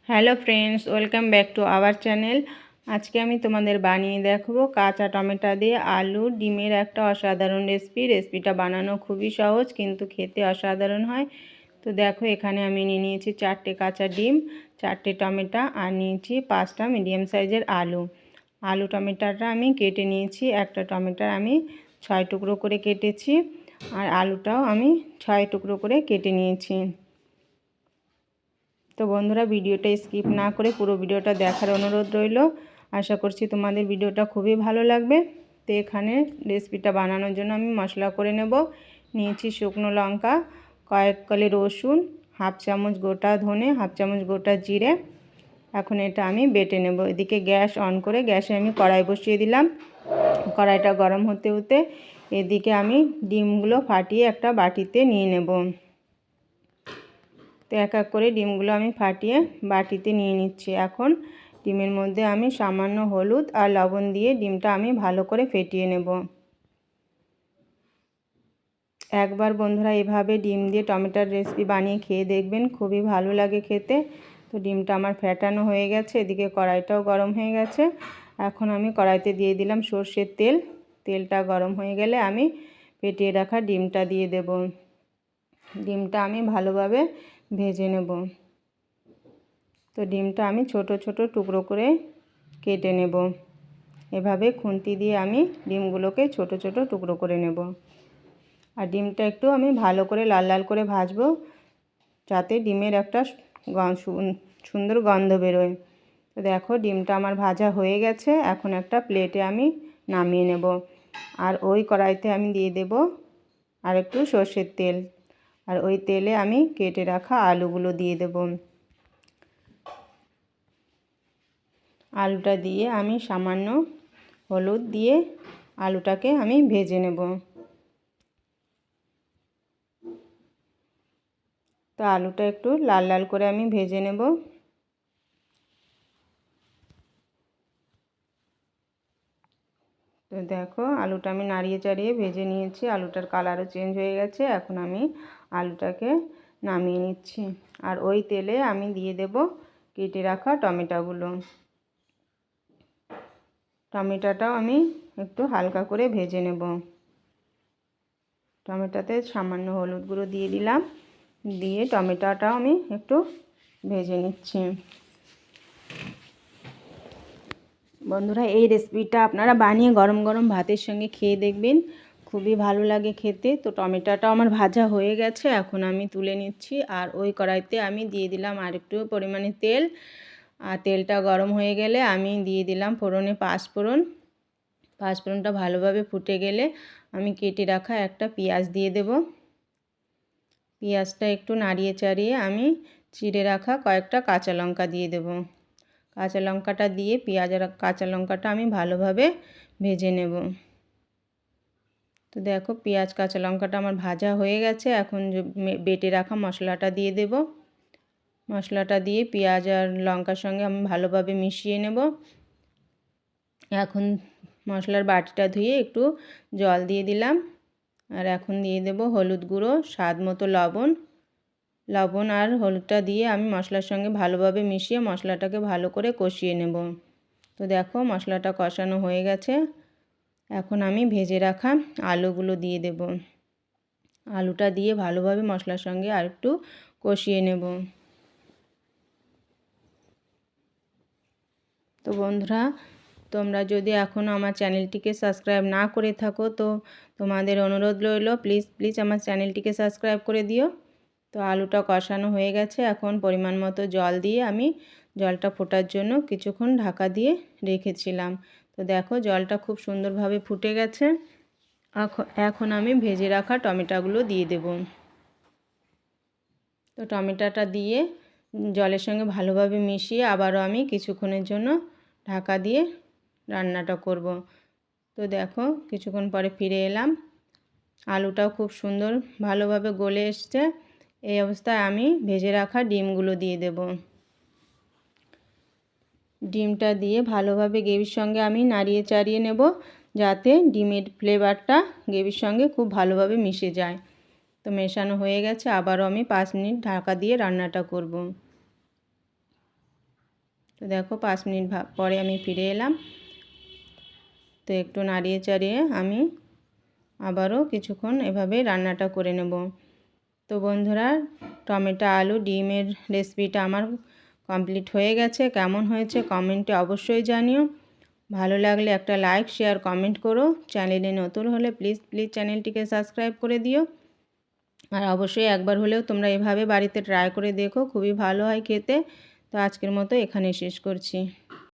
Hello friends, welcome back to our channel. আজকে আমি তোমাদের বানিয়ে দেখাবো কাঁচা টমেটো দিয়ে আলু ডিমের একটা অসাধারণ রেসিপিটা বানানো খুবই সহজ কিন্তু খেতে অসাধারণ হয়। তো দেখো, এখানে আমি নিয়ে নিয়েছি 4টে কাঁচা ডিম, 4টে টমেটো আর নিয়েছি 5টা মিডিয়াম সাইজের আলু টমেটোটা আমি কেটে নিয়েছি। একটা টমেটো আমি 6 টুকরো করে কেটেছি আর আলুটাও আমি 6 টুকরো করে কেটে নিয়েছি। তো বন্ধুরা, ভিডিওটা স্কিপ না করে পুরো ভিডিওটা দেখার অনুরোধ রইল। আশা করছি তোমাদের ভিডিওটা খুবই ভালো লাগবে। তো এখানে রেসিপিটা বানানোর জন্য আমি মশলা করে নেব। নিয়েছি শুকনো লঙ্কা, কয়েক কলি রসুন, হাফ চামচ গোটা ধনে, হাফ চামচ গোটা জিরে। এখন এটা আমি বেটে নেব। এদিকে গ্যাস অন করে গ্যাসে আমি কড়াই বসিয়ে দিলাম। কড়াইটা গরম হতে হতে এদিকে আমি ডিমগুলো ফাটিয়ে একটা বাটিতে নিয়ে নেব। তো এক এক করে ডিমগুলো আমি ফাটিয়ে বাটিতে নিয়ে নিচ্ছি। এখন ডিমের মধ্যে আমি সামান্য হলুদ আর লবণ দিয়ে ডিমটা আমি ভালো করে ফেটিয়ে নেব। একবার বন্ধুরা এভাবে ডিম দিয়ে টমেটোর রেসিপি বানিয়ে খেয়ে দেখবেন, খুবই ভালো লাগে খেতে। তো ডিমটা আমার ফেটানো হয়ে গেছে, এদিকে কড়াইটাও গরম হয়ে গেছে। এখন আমি কড়াইতে দিয়ে দিলাম সর্ষের তেল। তেলটা গরম হয়ে গেলে আমি ফেটিয়ে রাখা ডিমটা দিয়ে দেব। ডিমটা আমি ভালোভাবে ভেজে নেব। তো ডিমটা আমি ছোট ছোট টুকরো করে কেটে নেব। এভাবে খুন্তি দিয়ে আমি ডিমগুলোকে ছোট ছোট টুকরো করে নেব। আর ডিমটা একটু আমি ভালো করে লাল লাল করে ভাজবো, যাতে ডিমের একটা সুন্দর গন্ধ বেরোয়। তো দেখো, ডিমটা আমার ভাজা হয়ে গেছে। এখন একটা প্লেটে আমি নামিয়ে নেব। আর ওই কড়াইতে আমি দিয়ে দেব আর একটু সর্ষের তেল। আর ওই তেলে আমি কেটে রাখা আলুগুলো দিয়ে দেব। আলুটা দিয়ে আমি সামান্য হলুদ দিয়ে আলুটাকে আমি ভেজে নেব। তো আলুটা একটু লাল লাল করে আমি ভেজে নেব। তো দেখো, আলুটা আমি নাড়িয়ে চাড়িয়ে ভেজে নিয়েছি। আলুটার কালারও চেঞ্জ হয়ে গেছে। এখন আমি আলুটাকে নামিয়ে নিচ্ছি। আর ওই তেলে আমি দিয়ে দেব কেটে রাখা টমেটোগুলো। টমেটোটাও আমি একটু হালকা করে ভেজে নেব। টমেটোতে সামান্য হলুদ গুঁড়ো দিয়ে দিলাম, দিয়ে টমেটোটাও আমি একটু ভেজে নিচ্ছি। বন্ধুরা, এই রেসিপিটা আপনারা বানিয়ে গরম গরম ভাতের সঙ্গে খেয়ে দেখবেন, খুবই ভালো লাগে খেতে। তো টমেটোটাও আমার ভাজা হয়ে গেছে, এখন আমি তুলে নিচ্ছি। আর ওই কড়াইতে আমি দিয়ে দিলাম আর একটু পরিমাণে তেল। আর তেলটা গরম হয়ে গেলে আমি দিয়ে দিলাম ফোড়নে পাঁচফোড়নটা ভালোভাবে ফুটে গেলে আমি কেটে রাখা একটা পেঁয়াজ দিয়ে দেব। পেঁয়াজটা একটু নাড়িয়ে চাড়িয়ে আমি চিড়ে রাখা কয়েকটা কাঁচা লঙ্কা দিয়ে দেব। কাঁচা লঙ্কাটা দিয়ে পেঁয়াজ আর কাঁচা লঙ্কাটা আমি ভালোভাবে ভেজে নেব। তো দেখো, পেঁয়াজ কাঁচা লঙ্কাটা আমার ভাজা হয়ে গেছে। এখন বেটে রাখা মশলাটা দিয়ে দেব। মশলাটা দিয়ে পেঁয়াজ আর লঙ্কার সঙ্গে আমি ভালোভাবে মিশিয়ে নেব। এখন মশলার বাটিটা ধুয়ে একটু জল দিয়ে দিলাম। আর এখন দিয়ে দেব হলুদ গুঁড়ো, স্বাদ মতো লবণ আর হলুদটা দিয়ে আমি মশলার সঙ্গে ভালোভাবে মিশিয়ে মশলাটাকে ভালো করে কষিয়ে নেব। তো দেখো, মশলাটা কষানো হয়ে গেছে। এখন আমি ভেজে রাখা আলুগুলো দিয়ে দেব। আলুটা দিয়ে ভালোভাবে মশলার সঙ্গে আর একটু কষিয়ে নেব। তো বন্ধুরা, তোমরা যদি এখনও আমার চ্যানেলটিকে সাবস্ক্রাইব না করে থাকো তো তোমাদের অনুরোধ রইল, প্লিজ আমার চ্যানেলটিকে সাবস্ক্রাইব করে দিও। তো আলুটা কষানো হয়ে গেছে। এখন পরিমাণ মতো জল দিয়ে আমি জলটা ফোটার জন্য কিছুক্ষণ ঢাকা দিয়ে রেখেছিলাম। তো দেখো, জলটা খুব সুন্দরভাবে ফুটে গেছে। এখন আমি ভেজে রাখা টমেটোগুলো দিয়ে দেব। তো টমেটোটা দিয়ে জলের সঙ্গে ভালোভাবে মিশিয়ে আবারও আমি কিছুক্ষণের জন্য ঢাকা দিয়ে রান্নাটা করব। তো দেখো, কিছুক্ষণ পরে ফিরে এলাম। আলুটাও খুব সুন্দর ভালোভাবে গলে এসছে। এই অবস্থায় আমি ভেজে রাখা ডিমগুলো দিয়ে দেব। ডিমটা দিয়ে ভালোভাবে গ্রেভির সঙ্গে আমি নাড়িয়ে চাড়িয়ে নেব, যাতে ডিমের ফ্লেভারটা গ্রেভির সঙ্গে খুব ভালোভাবে মিশে যায়। তো মেশানো হয়ে গেছে। আবারও আমি 5 মিনিট ঢাকা দিয়ে রান্নাটা করব। তো দেখো 5 মিনিট পরে আমি ফিরে এলাম। তো একটু নাড়িয়ে চাড়িয়ে আমি আবারও কিছুক্ষণ এভাবে রান্নাটা করে নেব। তো বন্ধুরা, টমেটো আলু ডিমের রেসিপিটা আমার কমপ্লিট হয়ে গেছে। কেমন হয়েছে কমেন্টে অবশ্যই জানিও। ভালো লাগলে একটা লাইক শেয়ার কমেন্ট করো। চ্যানেলে নতুন হলে প্লিজ চ্যানেলটিকে সাবস্ক্রাইব করে দিও। আর অবশ্যই একবার হলেও তোমরা এভাবে বাড়িতে ট্রাই করে দেখো, খুবই ভালো হয় খেতে। তো আজকের মতো এখানেই শেষ করছি।